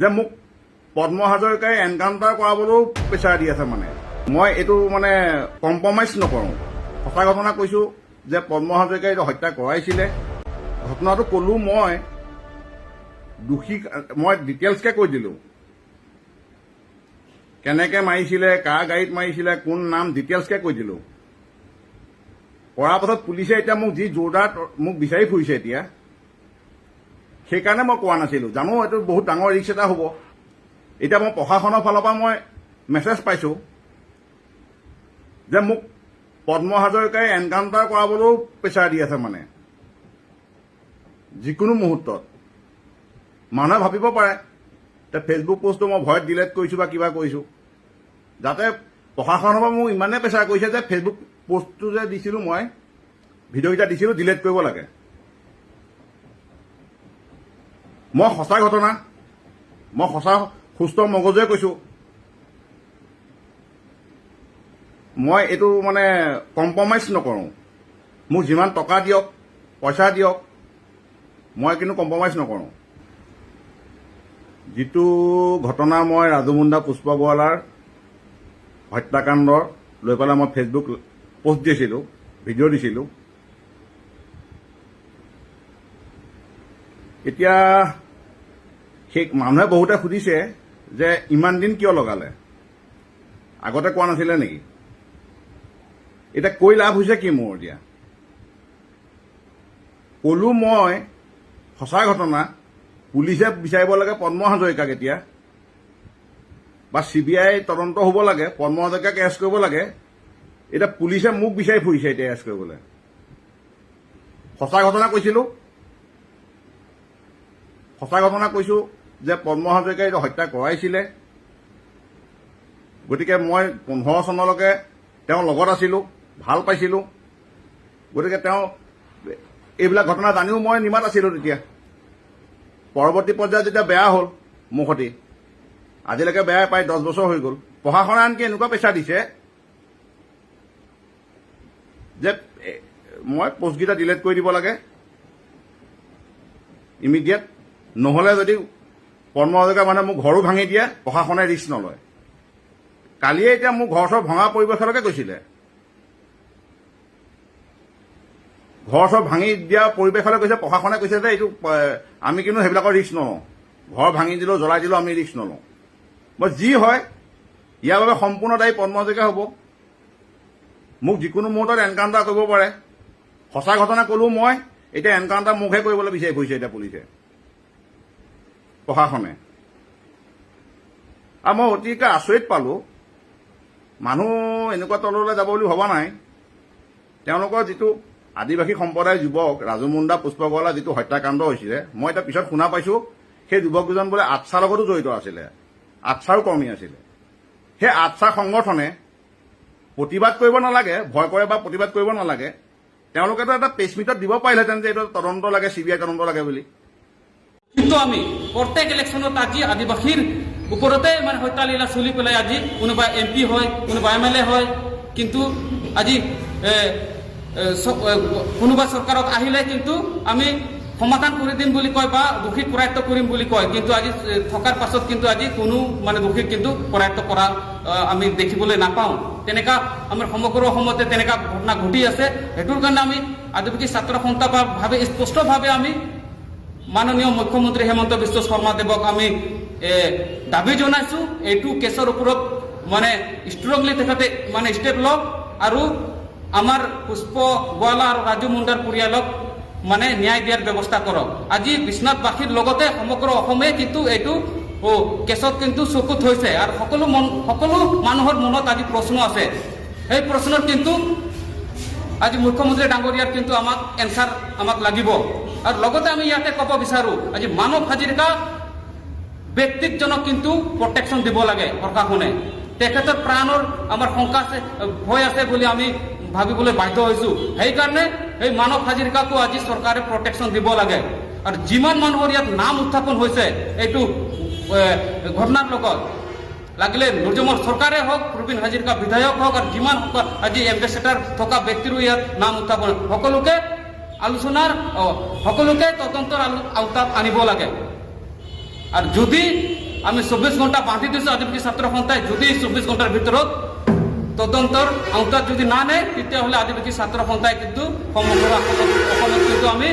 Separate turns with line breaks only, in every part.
যে মোক পদ্ম হাজৰিকাই এনকাউণ্টাৰ কৰাবলৈও প্ৰেছাৰ দি আছে। মানে মই এইটো মানে কম্প্ৰমাইজ নকৰোঁ। সঁচা ঘটনা কৈছোঁ যে পদ্ম হাজৰিকাই এইটো হত্যা কৰাইছিলে। ঘটনাটো ক'লো মই দোষী, মই ডিটেইলছকৈ কৈ দিলোঁ কেনেকৈ মাৰিছিলে, কাৰ গাড়ীত মাৰিছিলে, কোন নাম, ডিটেইলছকৈ কৈ দিলোঁ। কৰাৰ পাছত পুলিচে এতিয়া মোক যি জোৰদাৰ মোক বিচাৰি ফুৰিছে এতিয়া, সেইকাৰণে মই কোৱা নাছিলোঁ। জানো এইটো বহুত ডাঙৰ ৰিস্ক এটা হ'ব। এতিয়া মই প্ৰশাসনৰ ফালৰ পৰা মই মেছেজ পাইছোঁ যে মোক পদ্ম হাজৰিকাই এনকাউণ্টাৰ কৰাবলৈও প্ৰেছাৰ দি আছে। মানে যিকোনো মুহূৰ্তত মানুহে ভাবিব পাৰে যে ফেচবুক পোষ্টটো মই ভয়ত ডিলেট কৰিছোঁ বা কিবা কৰিছোঁ, যাতে প্ৰশাসনৰ পৰা মোক ইমানেই প্ৰেছাৰ কৰিছে যে ফেচবুক পোষ্টটো যে দিছিলোঁ, মই ভিডিঅ'কেইটা দিছিলোঁ, ডিলেট কৰিব লাগে। মই সঁচা ঘটনা, মই সঁচা সুস্থ মগজুৱে কৈছোঁ। মই এইটো মানে কম্প্ৰমাইজ নকৰোঁ। মোক যিমান টকা দিয়ক, পইচা দিয়ক, মই কিন্তু কম্প্ৰমাইজ নকৰোঁ। যিটো ঘটনা মই ৰাজু মুণ্ডা পুষ্পগোৱালাৰ হত্যাকাণ্ড লৈ পেলাই মই ফেচবুক পোষ্ট দিছিলোঁ, ভিডিঅ' দিছিলোঁ, এতিয়া সেই মানুহে বহুতে সুধিছে যে ইমান দিন কিয় লগালে, আগতে কোৱা নাছিলে নেকি? এতিয়া কৈ লাভ হৈছে কি মোৰ? এতিয়া ক'লো মই সঁচা ঘটনা। পুলিচে বিচাৰিব লাগে পদ্ম হাজৰিকাক এতিয়া, বা CBI তদন্ত হ'ব লাগে, পদ্ম হাজৰিকাক এৰেষ্ট কৰিব লাগে। এতিয়া পুলিচে মোক বিচাৰি ফুৰিছে এতিয়া এৰেষ্ট কৰিবলৈ। সঁচা ঘটনা কৈছিলোঁ, সঁচা ঘটনা কৈছোঁ যে পদ্ম হাজৰিকাই এইটো হত্যা কৰাইছিলে। গতিকে মই 15 চনলৈকে তেওঁৰ লগত আছিলোঁ, ভাল পাইছিলোঁ। গতিকে তেওঁ এইবিলাক ঘটনা জানিও মই নিমাত আছিলোঁ তেতিয়া। পৰৱৰ্তী পৰ্যায়ত যেতিয়া বেয়া হ'ল মোৰ সৈতে, আজিলৈকে বেয়া প্ৰায় 10 বছৰ হৈ গ'ল। প্ৰশাসনে আনকি এনেকুৱা প্ৰেছাৰ দিছে যে মই পোষ্টকেইটা ডিলেট কৰি দিব লাগে ইমিডিয়েট, নহ'লে যদি পদ্ম হাজৰিকা মানে মোক ঘৰো ভাঙি দিয়ে, প্ৰশাসনে ৰিস্ক নলয়। কালিয়ে এতিয়া মোৰ ঘৰ চৰ ভঙা পৰিৱেশলৈকে গৈছিলে। ঘৰ চৰ ভাঙি দিয়া পৰিৱেশলৈ গৈছে, প্ৰশাসনে কৈছে যে এইটো আমি কিন্তু সেইবিলাকৰ ৰিস্ক নলওঁ। ঘৰ ভাঙি দিলেও জ্বলাই দিলেও আমি ৰিস্ক নলওঁ। মই যি হয় ইয়াৰ বাবে সম্পূৰ্ণ দায়ী পদ্ম হাজৰিকা হ'ব। মোক যিকোনো মুহূৰ্তত এনকাউণ্টাৰ কৰিব পাৰে। সঁচা ঘটনা ক'লো মই, এতিয়া এনকাউণ্টাৰ মোকহে কৰিবলৈ বিচাৰি ফুৰিছে এতিয়া পুলিচে, প্ৰশাসনে। আৰু মই অতিকে আচৰিত পালোঁ, মানুহ এনেকুৱা তললৈ যাব বুলি ভবা নাই। তেওঁলোকৰ যিটো আদিবাসী সম্প্ৰদায়ৰ যুৱক ৰাজু মুণ্ডা পুষ্পগোৱালা যিটো হত্যাকাণ্ড হৈছিলে, মই এতিয়া পিছত শুনা পাইছোঁ সেই যুৱক দুজন বোলে আটছাৰ লগতো জড়িত আছিলে, আটছাৰো কৰ্মী আছিলে। সেই আটছা সংগঠনে প্ৰতিবাদ কৰিব নালাগে, ভয় কৰে বা প্ৰতিবাদ কৰিব নালাগে। তেওঁলোকেতো এটা প্ৰেছ মিটত দিব পাৰিলেহেঁতেন যে এইটো তদন্ত লাগে, CBI তদন্ত লাগে বুলি।
কিন্তু আমি প্ৰত্যেক ইলেকশ্যনত আজি আদিবাসীৰ ওপৰতে মানে হত্যালীলা চলি পেলাই আজি কোনোবা MP হয়, কোনোবা MLA হয়, কিন্তু আজি কোনোবা চৰকাৰত আহিলে কিন্তু আমি সমাধান কৰি দিম বুলি কয় বা দোষীক কৰায়ত্ব কৰিম বুলি কয়, কিন্তু আজি থকাৰ পাছত কিন্তু আজি কোনো মানে দোষীক কিন্তু কৰায়ত্ব কৰা আমি দেখিবলৈ নাপাওঁ। তেনেকা আমাৰ সমগ্ৰ অসমতে তেনেকা ঘটনা ঘটি আছে। সেইটোৰ কাৰণে আমি আদিবাসী ছাত্ৰ সন্থা ভাৱে স্পষ্টভাৱে আমি মাননীয় মুখ্যমন্ত্ৰী হেমন্ত বিশ্ব শৰ্মা দেৱক আমি দাবী জনাইছোঁ, এইটো কেছৰ ওপৰত মানে ষ্ট্ৰংলি তেখেতে মানে ষ্টেপ লওক আৰু আমাৰ পুষ্পগোৱালা আৰু ৰাজু মুণ্ডাৰ পৰিয়ালক মানে ন্যায় দিয়াৰ ব্যৱস্থা কৰক। আজি বিশ্বনাথবাসীৰ লগতে সমগ্ৰ অসমে কিন্তু এইটো কেছত কিন্তু চকুত হৈছে আৰু সকলো মানুহৰ মনত আজি প্ৰশ্ন আছে। সেই প্ৰশ্নৰ কিন্তু আজি মুখ্যমন্ত্ৰী ডাঙৰীয়াৰ কিন্তু আমাক এনচাৰ আমাক লাগিব। আৰু লগতে আমি ইয়াতে ক'ব বিচাৰোঁ, আজি মানৱ হাজৰিকা ব্যক্তিজনক কিন্তু প্ৰটেকশ্যন দিব লাগে প্ৰশাসনে। তেখেতৰ প্ৰাণৰ আমাৰ শংকা আছে, ভয় আছে বুলি আমি ভাবিবলৈ বাধ্য হৈছোঁ। সেইকাৰণে এই মানৱ হাজৰিকাকো আজি চৰকাৰে প্ৰটেকশ্যন দিব লাগে। আৰু যিমান মানুহৰ ইয়াত নাম উত্থাপন হৈছে এইটো ঘটনাৰ লগত, লাগিলে নৰ্জমৰ চৰকাৰে হওক, প্ৰবীণ হাজৰিকা বিধায়ক হওক, আৰু যিমান আজি এম্বেচেডাৰ থকা ব্যক্তিৰো ইয়াত নাম উত্থাপন, সকলোকে আলোচনাৰ সকলোকে তদন্তৰ আওতাত আনিব লাগে। আৰু যদি আমি 24 ঘণ্টা বান্ধি দিছোঁ আদিবাসী ছাত্ৰ সন্থাই। যদি 24 ঘণ্টাৰ ভিতৰত তদন্তৰ আওতাত যদি না নেয়, তেতিয়াহ'লে আদিবাসী ছাত্ৰ সন্থাই কিন্তু সমগ্ৰ অসমত কিন্তু আমি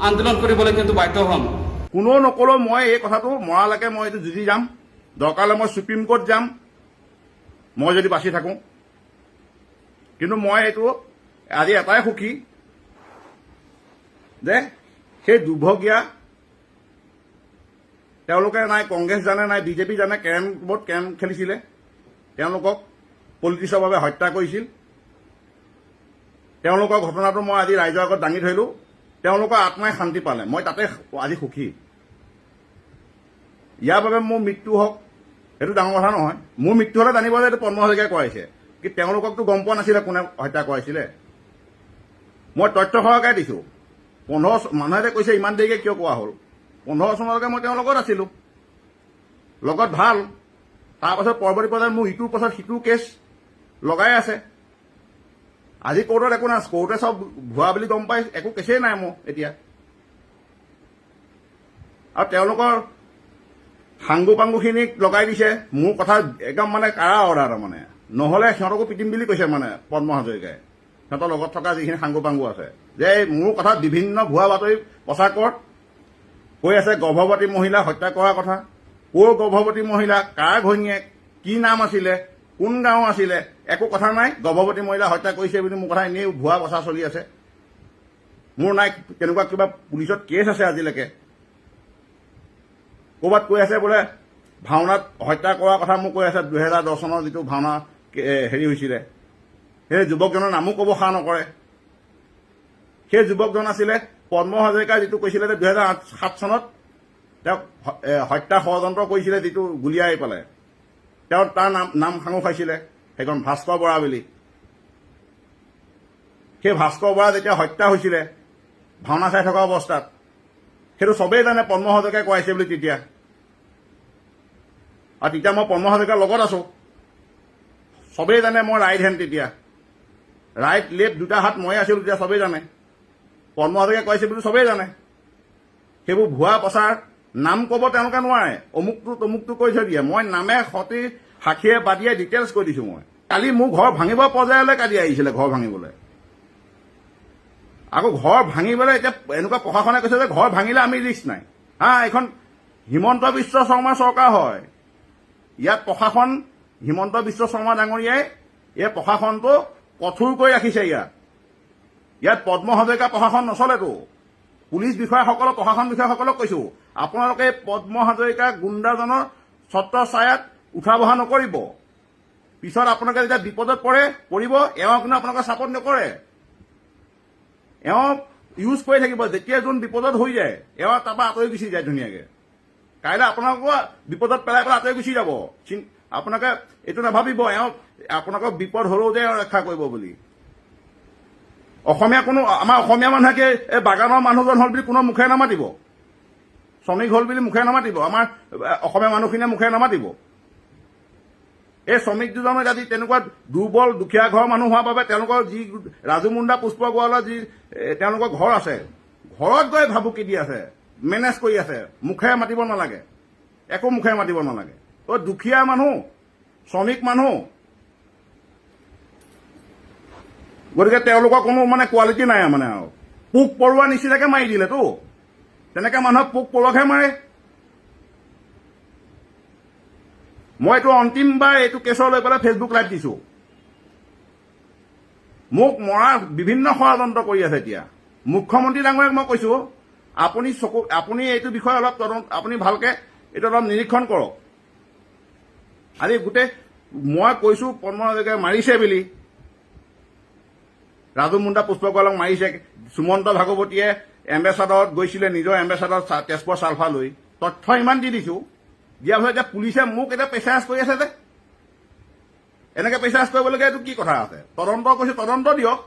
আন্দোলন কৰিবলৈ কিন্তু বাধ্য হ'ম।
কোনো নকলেও মই এই কথাটো মৰালৈকে মই এইটো যুঁজি যাম। দৰকাৰ হ'লে মই সুপ্ৰিম কোৰ্ট যাম, মই যদি বাচি থাকোঁ। কিন্তু মই এইটো আজি এটাই সুখী যে সেই দুৰ্ভগীয়া তেওঁলোকে নাই কংগ্ৰেছ জানে নাই বিজেপি জানে কেৰম বৰ্ড কেৰম খেলিছিলে, তেওঁলোকক পলিটিক্সৰ বাবে হত্যা কৰিছিল। তেওঁলোকৰ ঘটনাটো মই আজি ৰাইজৰ আগত দাঙি ধৰিলোঁ। তেওঁলোকৰ আত্মাই শান্তি পালে, মই তাতে আজি সুখী। ইয়াৰ বাবে মোৰ মৃত্যু হওক সেইটো ডাঙৰ কথা নহয়। মোৰ মৃত্যু হ'লে জানিব যে এইটো পদ্ম হাজৰিকাই কৰাইছে, কিন্তু তেওঁলোককতো গম পোৱা নাছিলে কোনে হত্যা কৰাইছিলে। মই তথ্য সহকাৰে দিছোঁ। 15 মানুহে যে কৈছে ইমান দেৰিকৈ কিয় কোৱা হ'ল, 15 চনলৈকে মই তেওঁৰ লগত আছিলোঁ, লগত ভাল। তাৰপাছত পৰৱৰ্তী পৰ্যায়ত মোৰ ইটোৰ পাছত সিটো কেছ লগাই আছে। আজি কোৰ্টত একো নাই, কোৰ্টে চব ভুৱা বুলি গম পাই, একো কেছেই নাই মোৰ এতিয়া। আৰু তেওঁলোকৰ সাংগু পাংগুখিনিক লগাই দিছে মোৰ কথা একদম মানে কাৰা অৰ্ডাৰ। তাৰমানে নহ'লে সিহঁতকো পিটিম বুলি কৈছে মানে পদ্ম হাজৰিকাই, সিহঁতৰ লগত থকা যিখিনি সাংগু পাংগু আছে, যে মোৰ কথা বিভিন্ন ভুৱা বাতৰি প্ৰচাৰ কৰ, কৈ আছে গৰ্ভৱতী মহিলা হত্যা কৰাৰ কথা। ক'ৰ গৰ্ভৱতী মহিলা, কাৰ ঘৈণীয়েক, কি নাম আছিলে, কোন গাঁও আছিলে, একো কথা নাই। গৰ্ভৱতী মহিলা হত্যা কৰিছে বুলি মোৰ কথা এনেই ভুৱা প্ৰচাৰ চলি আছে। মোৰ নাই তেনেকুৱা কিবা পুলিচত কেছ আছে আজিলৈকে। ক'ৰবাত কৈ আছে বোলে ভাওনাত হত্যা কৰাৰ কথা মোক কৈ আছে। 2010 চনৰ যিটো ভাওনা হেৰি হৈছিলে, সেই যুৱকজনৰ নামো ক'ব সাহ নকৰে। সেই যুৱকজন আছিলে পদ্ম হাজৰিকা, যিটো কৈছিলে যে 2007 চনত তেওঁক হত্যা ষড়যন্ত্ৰ কৰিছিলে, যিটো গুলীয়াই পেলাই তেওঁ তাৰ নাম সাঙুৰ খাইছিলে, সেইখন ভাস্কৰ বৰা বুলি। সেই ভাস্কৰ বৰা যেতিয়া হত্যা হৈছিলে ভাওনা চাই থকা অৱস্থাত, সেইটো চবেই জানে পদ্ম হাজৰিকাই কৰাইছে বুলি তেতিয়া। আৰু তেতিয়া মই পদ্ম হাজৰিকাৰ লগত আছোঁ, চবেই জানে মই ৰাইট হেণ্ড। তেতিয়া ৰাইট লেফ্ট দুটা হাত মই আছিলোঁ, তেতিয়া চবেই জানে পদ্ম হাজৰিকাই কৰাইছে বুলি চবেই জানে। সেইবোৰ ভুৱা প্ৰচাৰ নাম ক'ব তেওঁলোকে নোৱাৰে, অমুকটো তমুকটো কৈ থৈ দিয়ে। মই নামে সতি সাক্ষীয়ে বাদিয়ে ডিটেইলছ কৈ দিছোঁ। মই কালি মোৰ ঘৰ ভাঙিব পৰ্যায়লৈ কালি আহিছিলে, ঘৰ ভাঙিবলৈ। আকৌ ঘৰ ভাঙিবলৈ এতিয়া এনেকুৱা প্ৰশাসনে কৈছে যে ঘৰ ভাঙিলে আমি ৰিস্ক নাই। এইখন হিমন্ত বিশ্ব শৰ্মাৰ চৰকাৰ হয়। ইয়াত প্ৰশাসন হিমন্ত বিশ্ব শৰ্মা ডাঙৰীয়াই এই প্ৰশাসনটো কঠোৰ কৰি ৰাখিছে। ইয়াত পদ্ম হাজৰিকা প্ৰশাসন নচলেতো। পুলিচ বিষয়াসকলক, প্ৰশাসন বিষয়াসকলক কৈছোঁ, আপোনালোকে পদ্ম হাজৰিকা গুণ্ডাজনৰ ছত্ৰ ছায়াত উঠা বহা নকৰিব। পিছত আপোনালোকে যেতিয়া বিপদত পৰিব, এওঁ কিন্তু আপোনালোকে ছাপৰ্ট নকৰে। এওঁ ইউজ কৰি থাকিব। যেতিয়া যোন বিপদত হৈ যায়, এওঁ তাৰপৰা আঁতৰি গুচি যায় ধুনীয়াকৈ। কাইলৈ আপোনালোকো বিপদত পেলাই আঁতৰি গুচি যাব। আপোনালোকে এইটো নাভাবিব এওঁ আপোনালোকক বিপদ হ'লেও যে ৰক্ষা কৰিব বুলি। আমাৰ অসমীয়া মানুহে কি এই বাগানৰ মানুহজন হ'ল বুলি কোনো মুখে নামাতিব, শ্ৰমিক হ'ল বুলি মুখে নামাতিব, আমাৰ অসমীয়া মানুহখিনিয়ে মুখে নামাতিব। এই শ্ৰমিক দুজনে আজি তেনেকুৱা দুৰ্বল দুখীয়া ঘৰৰ মানুহ হোৱাৰ বাবে তেওঁলোকৰ যি ৰাজু মুণ্ডা পুষ্প গোৱালৰ যি তেওঁলোকৰ ঘৰ আছে, ঘৰত গৈ ভাবুকি দি আছে, মেনেজ কৰি আছে। মুখে মাতিব নালাগে, একো মুখে মাতিব নালাগে। দুখীয়া মানুহ, শ্ৰমিক মানুহ, গতিকে তেওঁলোকৰ কোনো মানে কোৱালিটি নাই। মানে আৰু পোক পৰুৱা নিচিনাকে মাৰি দিলেতো। তেনেকে মানুহক পোক পৰুৱাকহে মাৰে। মই এইটো অন্তিমবাৰ এইটো কেছৰ লৈ পেলাই ফেচবুক লাইভ দিছোঁ। মোক মৰা বিভিন্ন ষড়যন্ত্ৰ কৰি আছে। এতিয়া মুখ্যমন্ত্ৰী ডাঙৰীয়াক মই কৈছোঁ, আপুনি এইটো বিষয়ে অলপ আপুনি ভালকে এইটো অলপ নিৰীক্ষণ কৰক। আজি গোটেই মই কৈছোঁ পদ্ম হাজৰিকাই মাৰিছে বুলি, ৰাজু মুণ্ডা পুষ্পকলক মাৰিছে। সুমন্ত ভাগৱতীয়ে এম্বেচাডাৰত গৈছিলে, নিজৰ এম্বেচাডাৰ তেজপুৰ চালফা লৈ তথ্য ইমান দি দিছোঁ। দিয়াৰ পিছত এতিয়া পুলিচে মোক এতিয়া প্ৰেছাৰাইজ কৰি আছে যে এনেকৈ প্ৰেছাৰাইজ কৰিবলগীয়া এইটো কি কথা আছে? তদন্ত কৈছে, তদন্ত দিয়ক।